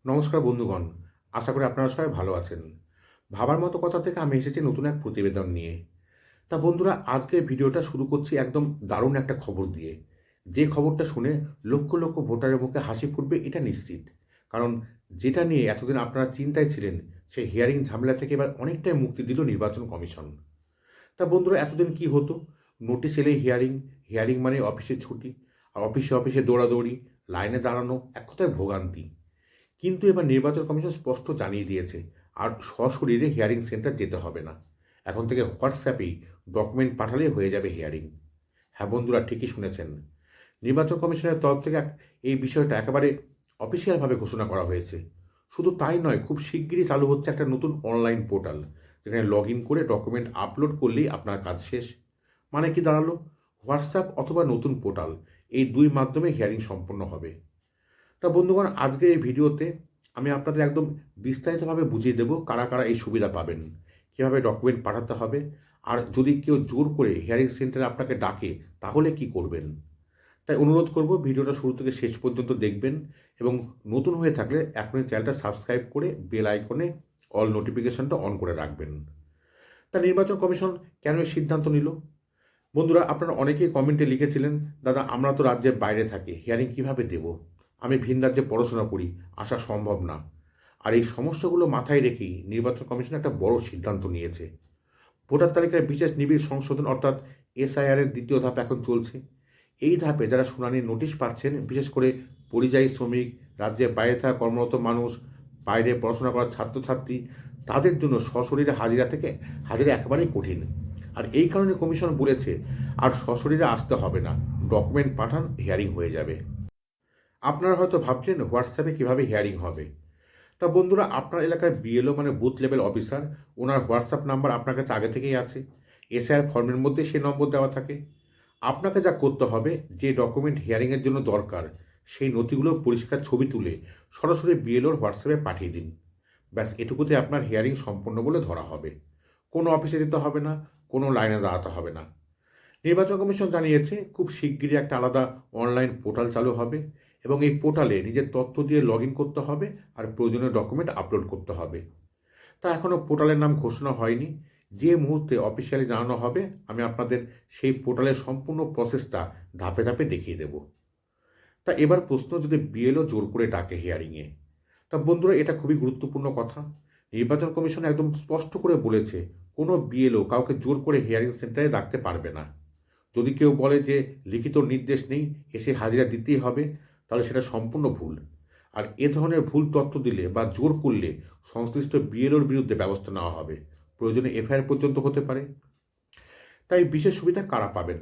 নমস্কার বন্ধুগণ, আশা করি আপনারা সবাই ভালো আছেন। ভাবার মতো কথা থেকে আমি এসেছি নতুন এক প্রতিবেদন নিয়ে। তা বন্ধুরা, আজকের ভিডিওটা শুরু করছি একদম দারুণ একটা খবর দিয়ে। যে খবরটা শুনে লক্ষ লক্ষ ভোটারের মুখে হাসি ফুটবে এটা নিশ্চিত। কারণ যেটা নিয়ে এতদিন আপনারা চিন্তায় ছিলেন, সেই হিয়ারিং ঝামেলা থেকে এবার অনেকটাই মুক্তি দিল নির্বাচন কমিশন। তা বন্ধুরা, এতদিন কি হতো? নোটিশ এলেই হিয়ারিং, হিয়ারিং মানে অফিসে ছুটি, আর অফিসে অফিসে দৌড়াদৌড়ি, লাইনে দাঁড়ানো, এক কথায় ভোগান্তি। কিন্তু এবার নির্বাচন কমিশন স্পষ্ট জানিয়ে দিয়েছে, আর সশরীরে হিয়ারিং সেন্টার যেতে হবে না। এখন থেকে হোয়াটসঅ্যাপেই ডকুমেন্ট পাঠালেই হয়ে যাবে হিয়ারিং। হ্যাঁ বন্ধুরা, ঠিকই শুনেছেন। নির্বাচন কমিশনের তরফ থেকে এই বিষয়টা একেবারে অফিসিয়ালভাবে ঘোষণা করা হয়েছে। শুধু তাই নয়, খুব শিগগিরই চালু হচ্ছে একটা নতুন অনলাইন পোর্টাল, যেখানে লগ ইন করে ডকুমেন্ট আপলোড করলেই আপনার কাজ শেষ। মানে কি দাঁড়ালো? হোয়াটসঅ্যাপ অথবা নতুন পোর্টাল, এই দুই মাধ্যমে হিয়ারিং সম্পন্ন হবে। তা বন্ধুগণ, আজকের এই ভিডিওতে আমি আপনাদের একদম বিস্তারিতভাবে বুঝিয়ে দেব কারা কারা এই সুবিধা পাবেন, কীভাবে ডকুমেন্ট পাঠাতে হবে, আর যদি কেউ জোর করে হিয়ারিং সেন্টারে আপনাকে ডাকে তাহলে কি করবেন। তাই অনুরোধ করব ভিডিওটা শুরু থেকে শেষ পর্যন্ত দেখবেন, এবং নতুন হয়ে থাকলে এখনই চ্যানেলটা সাবস্ক্রাইব করে বেল আইকনে অল নোটিফিকেশনটা অন করে রাখবেন। তা নির্বাচন কমিশন কেন এই সিদ্ধান্ত নিল? বন্ধুরা, আপনারা অনেকেই কমেন্টে লিখেছিলেন, দাদা আমরা তো রাজ্যের বাইরে থাকি, হিয়ারিং কিভাবে দেব, আমি ভিন রাজ্যে পড়াশোনা করি, আসা সম্ভব না। আর এই সমস্যাগুলো মাথায় রেখেই নির্বাচন কমিশন একটা বড় সিদ্ধান্ত নিয়েছে। ভোটার তালিকায় বিশেষ নিবিড় সংশোধন অর্থাৎ এসআইআর এর দ্বিতীয় ধাপ এখন চলছে। এই ধাপে যারা শুনানির নোটিশ পাচ্ছেন, বিশেষ করে পরিযায়ী শ্রমিক, রাজ্যের বাইরে থাকা কর্মরত মানুষ, বাইরে পড়াশোনা করার ছাত্রছাত্রী, তাদের জন্য সশরীরে হাজিরা একেবারেই কঠিন। আর এই কারণে কমিশন বলেছে, আর সশরীরে আসতে হবে না, ডকুমেন্ট পাঠান, হিয়ারিং হয়ে যাবে। আপনারা হয়তো ভাবছেন হোয়াটসঅ্যাপে কিভাবে হিয়ারিং হবে। তা বন্ধুরা, আপনার এলাকার বিএলও মানে বুথ লেভেল অফিসার, ওনার হোয়াটসঅ্যাপ নাম্বার আপনার কাছে আগে থেকেই আছে। এসআইআর ফর্মের মধ্যে সেই নম্বর দেওয়া থাকে। আপনাকে যা করতে হবে, যে ডকুমেন্ট হিয়ারিংয়ের জন্য দরকার, সেই নথিগুলোর পরিষ্কার ছবি তুলে সরাসরি বিএলওর হোয়াটসঅ্যাপে পাঠিয়ে দিন। ব্যাস, এটুকুতে আপনার হিয়ারিং সম্পন্ন বলে ধরা হবে। কোনো অফিসে যেতে হবে না, কোনো লাইনে দাঁড়াতে হবে না। নির্বাচন কমিশন জানিয়েছে, খুব শিগগিরই একটা আলাদা অনলাইন পোর্টাল চালু হবে, এবং এই পোর্টালে নিজের তথ্য দিয়ে লগ ইন করতে হবে, আর প্রয়োজনীয় ডকুমেন্ট আপলোড করতে হবে। তা এখনও পোর্টালের নাম ঘোষণা হয়নি। যে মুহূর্তে অফিসিয়ালি জানানো হবে, আমি আপনাদের সেই পোর্টালের সম্পূর্ণ প্রসেসটা ধাপে ধাপে দেখিয়ে দেব। তা এবার প্রশ্ন, যদি বিএলও জোর করে ডাকে হিয়ারিংয়ে, তা বন্ধুরা এটা খুবই গুরুত্বপূর্ণ কথা। নির্বাচন কমিশন একদম স্পষ্ট করে বলেছে, কোনো বিএলও কাউকে জোর করে হিয়ারিং সেন্টারে ডাকতে পারবে না। যদি কেউ বলে যে লিখিত নির্দেশ নেই, এসে হাজিরা দিতেই হবে, তাহলে সেটা সম্পূর্ণ ভুল। আর এ ধরনের ভুল তথ্য দিলে বা জোর করলে সংশ্লিষ্ট বিএলওর বিরুদ্ধে ব্যবস্থা নেওয়া হবে, প্রয়োজনে এফআইআর পর্যন্ত হতে পারে। তাই বিশেষ সুবিধা কারা পাবেন?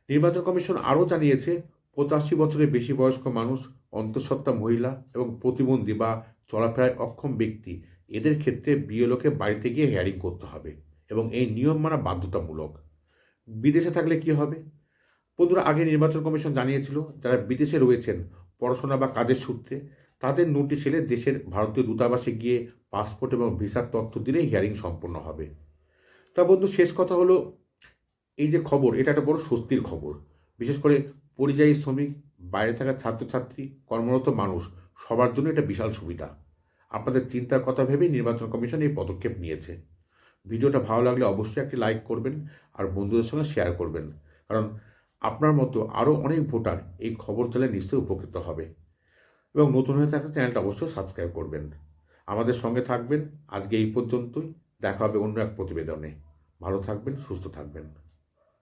নির্বাচন কমিশন আরও জানিয়েছে, 85 বছরের বেশি বয়স্ক মানুষ, অন্তঃসত্ত্বা মহিলা এবং প্রতিবন্ধী বা চলাফেরায় অক্ষম ব্যক্তি, এদের ক্ষেত্রে বিএলওকে বাড়িতে গিয়ে হিয়ারিং করতে হবে, এবং এই নিয়ম মানা বাধ্যতামূলক। বিদেশে থাকলে কি হবে? বন্ধুরা, আগে নির্বাচন কমিশন জানিয়েছিল, যারা বিদেশে রয়েছেন পড়াশোনা বা কাজের সূত্রে, তাদের নোটিশ এলে দেশের ভারতীয় দূতাবাসে গিয়ে পাসপোর্ট এবং ভিসার তথ্য দিলেই হিয়ারিং সম্পন্ন হবে। তা বন্ধু, শেষ কথা হলো, এই যে খবর, এটা একটা বড় স্বস্তির খবর। বিশেষ করে পরিযায়ী শ্রমিক, বাইরে থাকা ছাত্রছাত্রী, কর্মরত মানুষ, সবার জন্য এটা বিশাল সুবিধা। আপনাদের চিন্তার কথা ভেবেই নির্বাচন কমিশন এই পদক্ষেপ নিয়েছে। ভিডিওটা ভালো লাগলে অবশ্যই একটি লাইক করবেন, আর বন্ধুদের সঙ্গে শেয়ার করবেন। কারণ আপনার মতো আরও অনেক ভোটার এই খবর জানলে নিশ্চয়ই উপকৃত হবে। এবং নতুন হয়ে থাকলে চ্যানেলটা অবশ্যই সাবস্ক্রাইব করবেন। আমাদের সঙ্গে থাকবেন। আজকে এই পর্যন্তই। দেখা হবে অন্য এক প্রতিবেদনে। ভালো থাকবেন, সুস্থ থাকবেন।